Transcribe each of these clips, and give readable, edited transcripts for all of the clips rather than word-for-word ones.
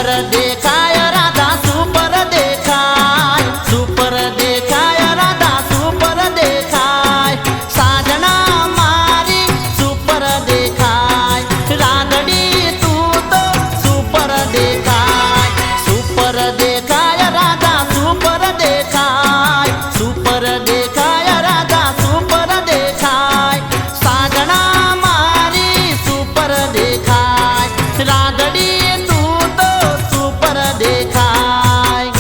Super देखाय Radha super देखाय, super देखाय राधा सुपर देखाय, साजना मारी सुपर देखाय, राधड़ी तू तो सुपर देखाय, सुपर देखाय राधा सुपर देखाय, सुपर देखाय राधा सुपर देखाय, साजना मारी सुपर देखाय, राधड़ी तू तो सुपर देखाय।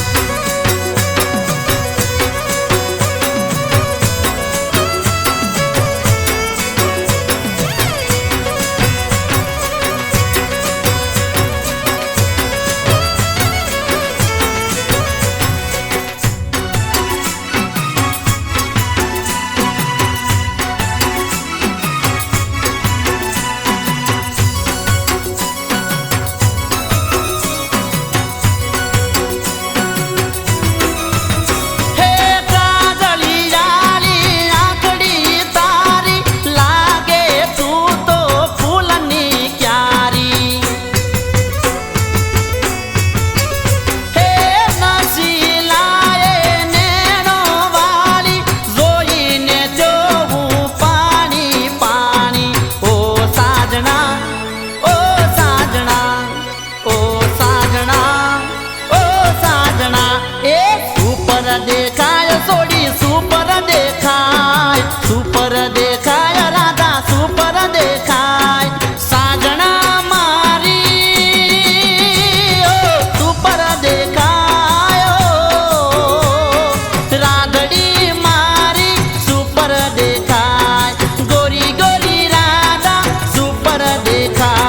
देखाय सोडी सुपर देखाय, सुपर देखाय राधा सुपर देखाय, साजना मारी ओ सुपर देखाय, राधड़ी मारी सुपर देखाय, गोरी गोरी राधा सुपर देखाय।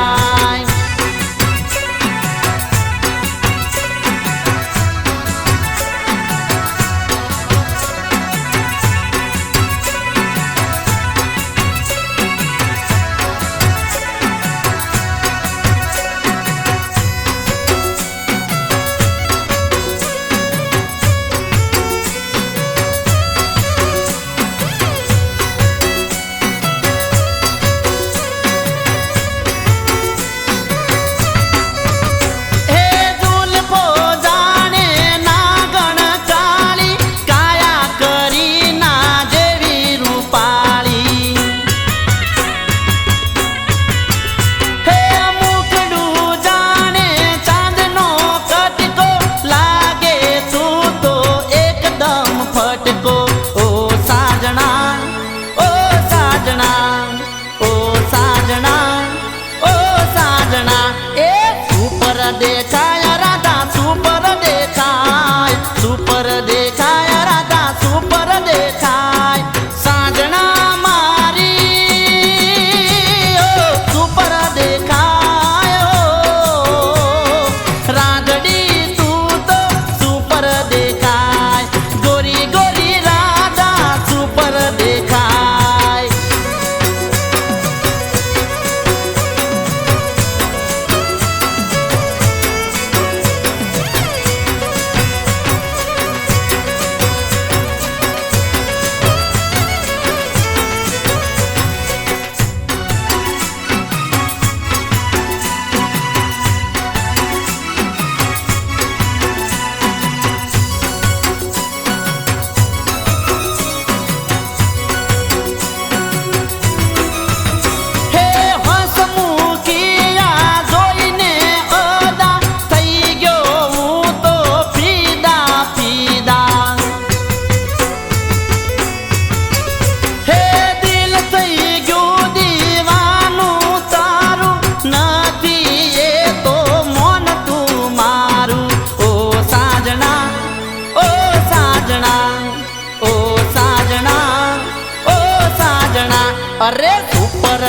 देखाय राधा सुपर देखाय, सुपर देखाय राधा सुपर देखाय, साजना मारी ओ सुपर देखाय, राधड़ी तू तो सुपर देखाय, गोरी गोरी राधा सुपर देखाय। अरे सुपर